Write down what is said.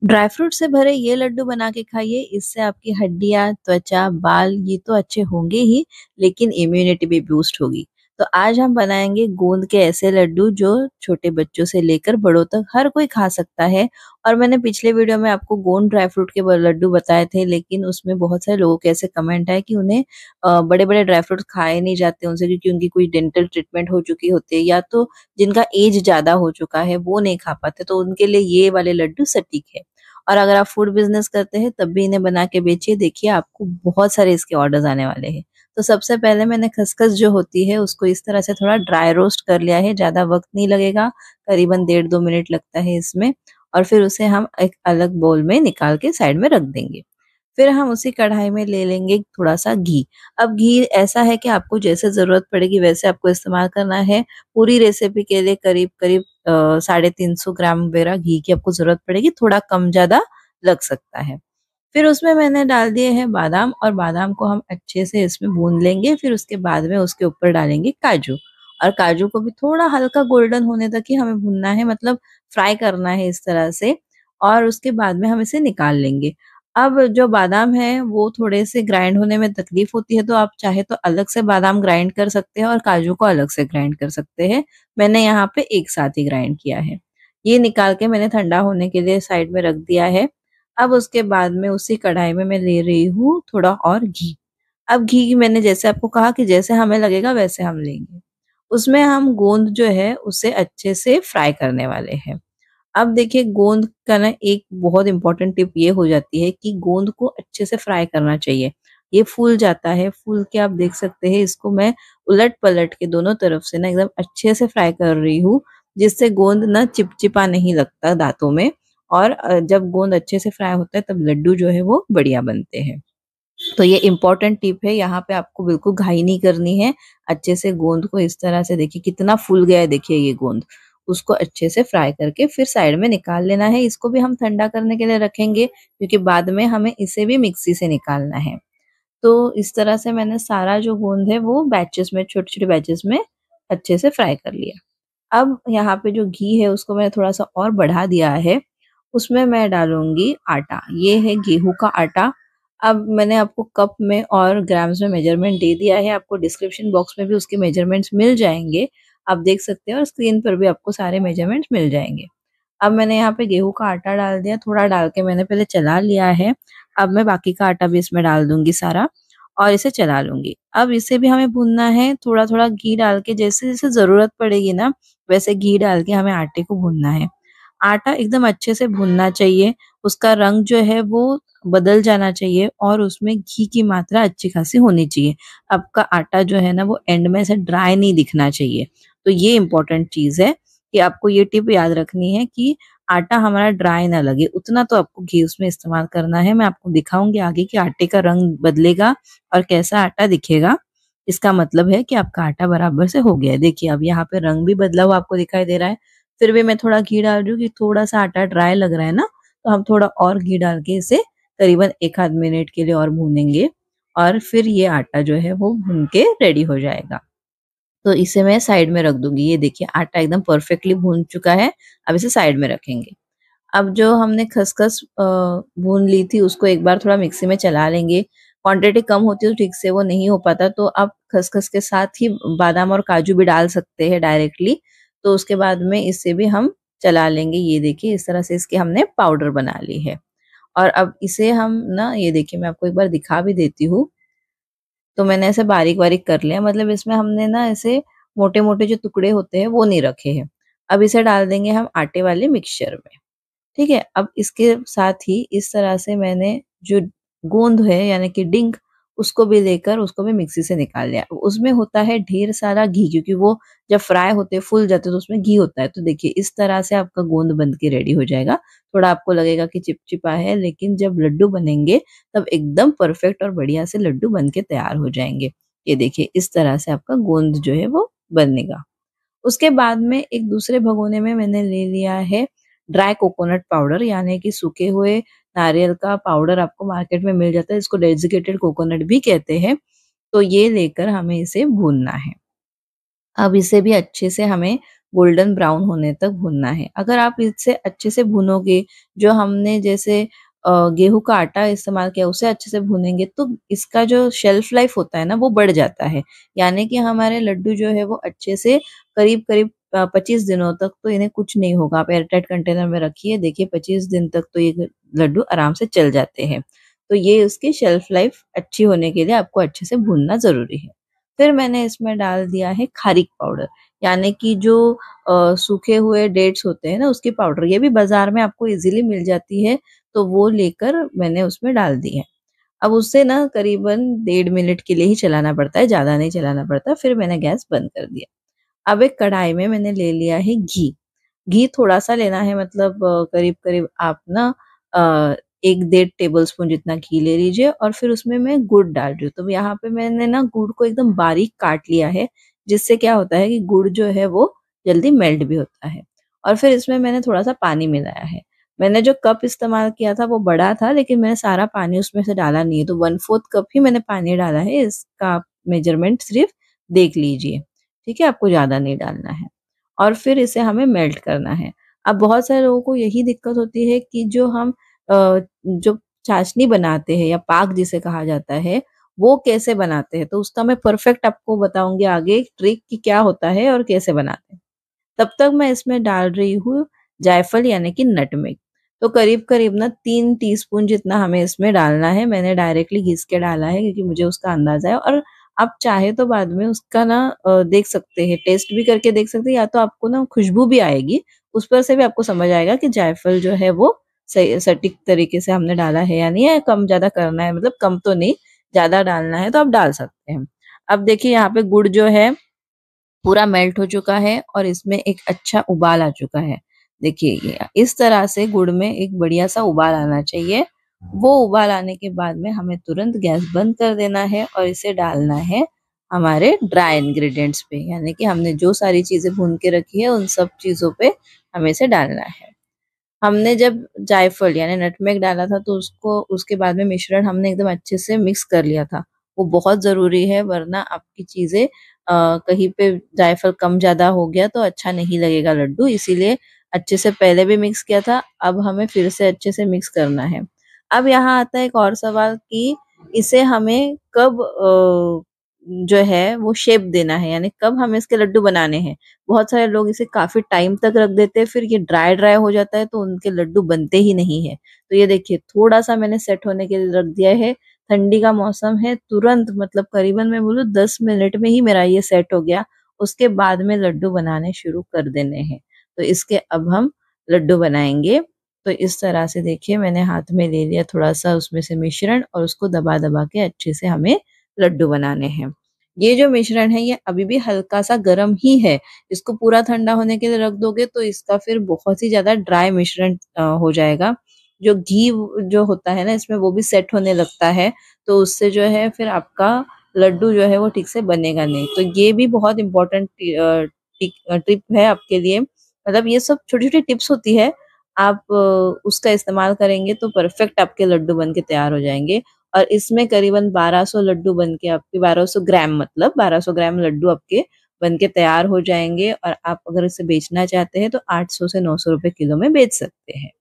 Dry fruit से भरे ये लड्डू बना के खाइए, इससे आपकी हड्डियाँ, त्वचा, बाल ये तो अच्छे होंगे ही, लेकिन इम्यूनिटी भी बूस्ट होगी। तो आज हम बनाएँगे गोंद के ऐसे लड्डू जो छोटे बच्चों से लेकर बड़ों तक हर कोई खा सकता है। और मैंने पिछले वीडियो में आपको गोंद ड्राई फ्रूट के ब लड्डू बताए थे, लेकिन उसमें बहुत सारे लोगों के ऐसे कमेंट आए कि उन्हें बड़े-बड़े ड्राई फ्रूट्स खाए नहीं जाते उनसे, क्योंकि उनकी कोई डेंटल ट्रीटमेंट हो चुकी होती है, या तो जिनका एज ज़्यादा हो चुका है वो नहीं खा पाते, तो उनके लिए ये वाले लड्डू सटीक है। और अगर आप फूड बिज़नेस करते हैं तब भी इन्हें बना के बेचिए, देखिए आपको बहुत सारे इसके ऑर्डर्स आने वाले हैं। तो सबसे पहले मैंने खसखस जो होती है उसको इस तरह से थोड़ा ड्राई रोस्ट कर लिया है, ज़्यादा वक़्त नहीं लगेगा, करीबन डेढ़ 2 मिनट लगता है इसमें। और फिर उसे हम एक अलग बाउल में निकाल के साइड में रख देंगे। फिर हम उसी कढ़ाई में ले लेंगे थोड़ा-सा घी। अब घी ऐसा है कि आपको जैसे ज़रूरत पड़ेगी वैसे आपको इस्तेमाल करना है। पूरी रेसिपी के लिए करीब-करीब 350 ग्राम वगैरह घी की आपको ज़रूरत पड़ेगी, थोड़ा कम-ज़्यादा लग सकता है। फिर उसमें मैंने डाल दिए हैं बादाम, और बादाम को हम अच्छे से इसमें भून लेंगे। फिर उसके बाद में उसके ऊपर डालेंगे काजू, और काजू को भी थोड़ा हल्का गोल्डन होने तक ही हमें भूनना है, मतलब फ्राई करना है इस तरह से। और उसके बाद में हम इसे निकाल लेंगे। अब जो बादाम है वो थोड़े से ग्राइंड होने में तकलीफ होती है, तो आप चाहे तो अलग से बादाम ग्राइंड कर सकते हैं और काजू को अलग से ग्राइंड कर सकते हैं। मैंने यहाँ पे एक साथ ही ग्राइंड किया है। ये निकाल के मैंने ठंडा होने के लिए साइड में रख दिया है। अब उसके बाद में उसी कढ़ाई में मैं ले रही हूँ थोड़ा और घी। अब घी मैंने जैसे आपको कहा कि जैसे हमें लगेगा वैसे हम लेंगे। उसमें हम गोंद जो है उसे अच्छे से फ्राई करने वाले हैं। अब देखिए गोंद का ना एक बहुत इम्पोर्टेंट टिप ये हो जाती है कि गोंद को अच्छे से फ्राई करना चाहिए। ये फूल जाता है, फूल के आप देख सकते हैं इसको मैं उलट-पलट के दोनों तरफ से ना एकदम अच्छे से फ्राई कर रही हूँ, जिससे गोंद ना चिपचिपा नहीं लगता दाँतों में। और जब गोंद अच्छे से फ्राई होता है तब लड्डू जो है वो बढ़िया बनते हैं। तो ये इम्पोर्टेंट टिप है, यहाँ पे आपको बिल्कुल घाई नहीं करनी है। अच्छे से गोंद को इस तरह से देखिए कितना फूल गया है, देखिए ये गोंद। उसको अच्छे से फ्राई करके फिर साइड में निकाल लेना है। इसको भी हम ठंडा करने के लिए रखेंगे, क्योंकि बाद में हमें इसे भी मिक्सी से निकालना है। तो इस तरह से मैंने सारा जो गोंद है वो बैचेज़ में, छोटे-छोटे बैचेज़ में अच्छे से फ्राई कर लिया। अब यहाँ पे जो घी है उसको मैंने थोड़ा-सा और बढ़ा दिया है। उसमें मैं डालूँगी आटा, ये है गेहूँ का आटा। अब मैंने आपको कप में और ग्राम्स में मेज़रमेंट दे दिया है, आपको डिस्क्रिप्शन बॉक्स में भी उसके मेज़रमेंट्स मिल जाएँगे। आप देख सकते हैं और स्क्रीन पर भी आपको सारे मेज़रमेंट्स मिल जाएँगे। अब मैंने यहाँ पे गेहूँ का आटा डाल दिया, थोड़ा डाल के मैंने पहले चला लिया है। अब मैं बाकी का आटा भी इसमें डाल दूँगी सारा, और इसे चला लूँगी। अब इसे भी हमें भूनना है, थोड़ा-थोड़ा घी डाल के, जैसे-जैसे ज़रूरत पड़ेगी ना, वैसे घी डाल के हमें आटे को भूनना है। आटा एकदम अच्छे से भुनना चाहिए, उसका रंग जो है वो बदल जाना चाहिए, और उसमें घी की मात्रा अच्छी खासी होनी चाहिए। आपका आटा जो है ना वो एंड में ऐसे ड्राई नहीं दिखना चाहिए। तो ये इम्पोर्टेंट चीज़ है कि आपको ये टिप याद रखनी है कि आटा हमारा ड्राई ना लगे, उतना तो आपको घी उसमें इस्तेमाल करना है। मैं आपको दिखाऊँगी आगे कि आटे का रंग बदलेगा और कैसा आटा दिखेगा। इसका मतलब है कि आपका आटा बराबर से हो गया है। देखिए अब यहाँ पे रंग भी बदला हुआ आपको दिखाई दे रहा है। फिर भी मैं थोड़ा घी डाल रही हूँ कि थोड़ा-सा आटा ड्राई लग रहा है ना, तो हम थोड़ा और घी डाल के इसे करीबन 1 आध मिनट के लिए और भूनेंगे, और फिर ये आटा जो है वो भून के रेडी हो जाएगा। तो इसे मैं साइड में रख दूँगी। ये देखिए आटा एकदम परफेक्टली भून चुका है, अब इसे साइड में रखेंगे। अब जो हमने खसखस भून ली थी उसको एक बार थोड़ा मिक्सी में चला लेंगे। क्वांटिटी कम होती है तो ठीक से वो नहीं हो पाता, तो आप खसखस के साथ ही बादाम और काजू भी डाल सकते हैं डायरेक्टली। तो उसके बाद में इसे भी हम चला लेंगे। ये देखिए इस तरह से इसकी हमने पाउडर बना ली है। और अब इसे हम ना, ये देखिए मैं आपको एक बार दिखा भी देती हूँ। तो मैंने ऐसे बारीक-बारीक कर लिया, मतलब इसमें हमने ना ऐसे मोटे-मोटे जो टुकड़े होते हैं वो नहीं रखे हैं। अब इसे डाल देंगे हम आटे वाले मिक्सचर में। ठीक है? अब इसके साथ ही इस तरह से मैंने जो गोंद है यानी कि डिंक, उसको भी लेकर उसको भी मिक्सी से निकाल लिया। उसमें होता है ढेर सारा घी, क्योंकि वो जब फ्राई होते हैं, फूल जाते हैं तो उसमें घी होता है। तो देखिए इस तरह से आपका गोंद बन के रेडी हो जाएगा। थोड़ा आपको लगेगा कि चिपचिपा है, लेकिन जब लड्डू बनेंगे तब एकदम परफेक्ट और बढ़िया से लड्डू बन के तैयार हो जाएँगे। ये देखिए इस तरह से आपका गोंद जो है वो बनेगा। उसके बाद में एक दूसरे भगोने में मैंने ले लिया है ड्राई कोकोनट पाउडर, यानी कि सूखे हुए नारियल का पाउडर आपको मार्केट में मिल जाता है, इसको डेज़िकेटेड कोकोनट भी कहते हैं। तो ये लेकर हमें इसे भूनना है। अब इसे भी अच्छे से हमें गोल्डन ब्राउन होने तक भूनना है। अगर आप इसे अच्छे से भूनोगे, जो हमने जैसे गेहूँ का आटा इस्तेमाल किया उसे अच्छे से भूनेंगे तो इसका जो शेल्फ लाइफ होता है ना वो बढ़ जाता है। यानी कि हमारे लड्डू जो है वो अच्छे से करीब-करीब 25 दिनों तक तो इन्हें कुछ नहीं होगा। आप एयरटाइट कंटेनर में रखिए, देखिए 25 दिन तक तो ये लड्डू आराम से चल जाते हैं। तो ये उसकी शेल्फ लाइफ अच्छी होने के लिए आपको अच्छे से भूनना ज़रूरी है। फिर मैंने इसमें डाल दिया है खारीक पाउडर, यानी कि जो सूखे हुए डेट्स होते हैं ना उसकी पाउडर, ये भी बाज़ार में आपको ईज़िली मिल जाती है, तो वो लेकर मैंने उसमें डाल दी है। अब उसे ना करीबन 1.5 मिनट के लिए ही चलाना पड़ता है, ज़्यादा नहीं चलाना पड़ता, फिर मैंने गैस बंद कर दिया। अब एक कढ़ाई में मैंने ले लिया है घी। घी थोड़ा-सा लेना है, मतलब करीब-करीब आप ना अ, 1 डेढ़ टेबलस्पून जितना घी ले लीजिए और फिर उसमें मैं गुड़ डाल रही हूँ। तो यहाँ पे मैंने ना गुड़ को एकदम बारीक काट लिया है, जिससे क्या होता है कि गुड़ जो है वो जल्दी मेल्ट भी होता है। और फिर इसमें मैंने थोड़ा-सा पानी मिलाया है। मैंने जो कप इस्तेमाल किया था वो बड़ा था, लेकिन मैंने सारा पानी उसमें से डाला नहीं है, तो 1/4 कप ही मैंने पानी डाला है। इसका आप मेजरमेंट सिर्फ़ देख लीजिए, ठीक है? आपको ज़्यादा नहीं डालना है। और फिर इसे हमें मेल्ट करना है। अब बहुत सारे लोगों को यही दिक्कत होती है कि जो चाशनी बनाते हैं या पाक जिसे कहा जाता है, वो कैसे बनाते हैं? तो उसका मैं परफेक्ट आपको बताऊँगी आगे ट्रिक कि क्या होता है और कैसे बनाते हैं। तब तक मैं इसमें डाल रही हूँ जायफल यानी कि नटमेग। तो करीब-करीब ना 3 टीस्पून जितना हमें इसमें डालना है। मैंने डायरेक्टली घिस के डाला है क्योंकि मुझे उसका अंदाज़ा है, और आप चाहे तो बाद में उसका ना देख सकते हैं, टेस्ट भी करके देख सकते हैं, या तो आपको ना खुशबू भी आएगी। उस पर से भी आपको समझ आएगा कि जायफल जो है वो सही सटीक तरीके से हमने डाला है या नहीं, या कम-ज़्यादा करना है, मतलब कम तो नहीं, ज़्यादा डालना है तो आप डाल सकते हैं। अब देखिए यहाँ पे गुड़ जो है पूरा मेल्ट हो चुका है और इसमें एक अच्छा उबाल आ चुका है। देखिए ये इस तरह से गुड़ में एक बढ़िया-सा उबाल आना चाहिए। वो उबाल आने के बाद में हमें तुरंत गैस बंद कर देना है और इसे डालना है हमारे ड्राई इंग्रीडिएंट्स पे, यानी कि हमने जो सारी चीज़ें भून के रखी है उन सब चीज़ों पे हमें इसे डालना है। हमने जब जायफल यानी नटमेग डाला था तो उसको उसके बाद में मिश्रण हमने एकदम अच्छे से मिक्स कर लिया था। वो बहुत ज़रूरी है, वरना आपकी चीज़ें कहीं पे जायफल कम ज़्यादा हो गया तो अच्छा नहीं लगेगा लड्डू, इसीलिए अच्छे से पहले भी मिक्स किया था, अब हमें फिर से अच्छे से मिक्स करना है। अब यहाँ आता है एक और सवाल कि इसे हमें कब जो है वो शेप देना है, यानी कब हमें इसके लड्डू बनाने हैं। बहुत सारे लोग इसे काफ़ी टाइम तक रख देते हैं, फिर ये ड्राई-ड्राई हो जाता है तो उनके लड्डू बनते ही नहीं हैं। तो ये देखिए थोड़ा-सा मैंने सेट होने के लिए रख दिया है, ठंडी का मौसम है, तुरंत मतलब करीबन मैं बोलूँ 10 मिनट में ही मेरा ये सेट हो गया। उसके बाद में लड्डू बनाने शुरू कर देने हैं। तो इसके अब हम लड्डू बनाएँगे। तो इस तरह से देखिए मैंने हाथ में ले लिया थोड़ा-सा उसमें से मिश्रण और उसको दबा-दबा के अच्छे से हमें लड्डू बनाने हैं। ये जो मिश्रण है ये अभी भी हल्का-सा गरम ही है। इसको पूरा ठंडा होने के लिए रख दोगे तो इसका फिर बहुत ही ज़्यादा ड्राई मिश्रण हो जाएगा। जो घी जो होता है ना इसमें वो भी सेट होने लगता है, तो उससे जो है फिर आपका लड्डू जो है वो ठीक से बनेगा नहीं। तो ये भी बहुत इम्पोर्टेंट टिप है आपके लिए। मतलब ये सब छोटी-छोटी टिप्स होती है, आप उसका इस्तेमाल करेंगे तो परफेक्ट आपके लड्डू बन के तैयार हो जाएँगे। और इसमें करीबन 1200 लड्डू बन के आपके 1200 ग्राम, मतलब 1200 ग्राम लड्डू आपके बन के तैयार हो जाएँगे, और आप अगर इसे बेचना चाहते हैं तो 800 से 900 रुपए किलो में बेच सकते हैं।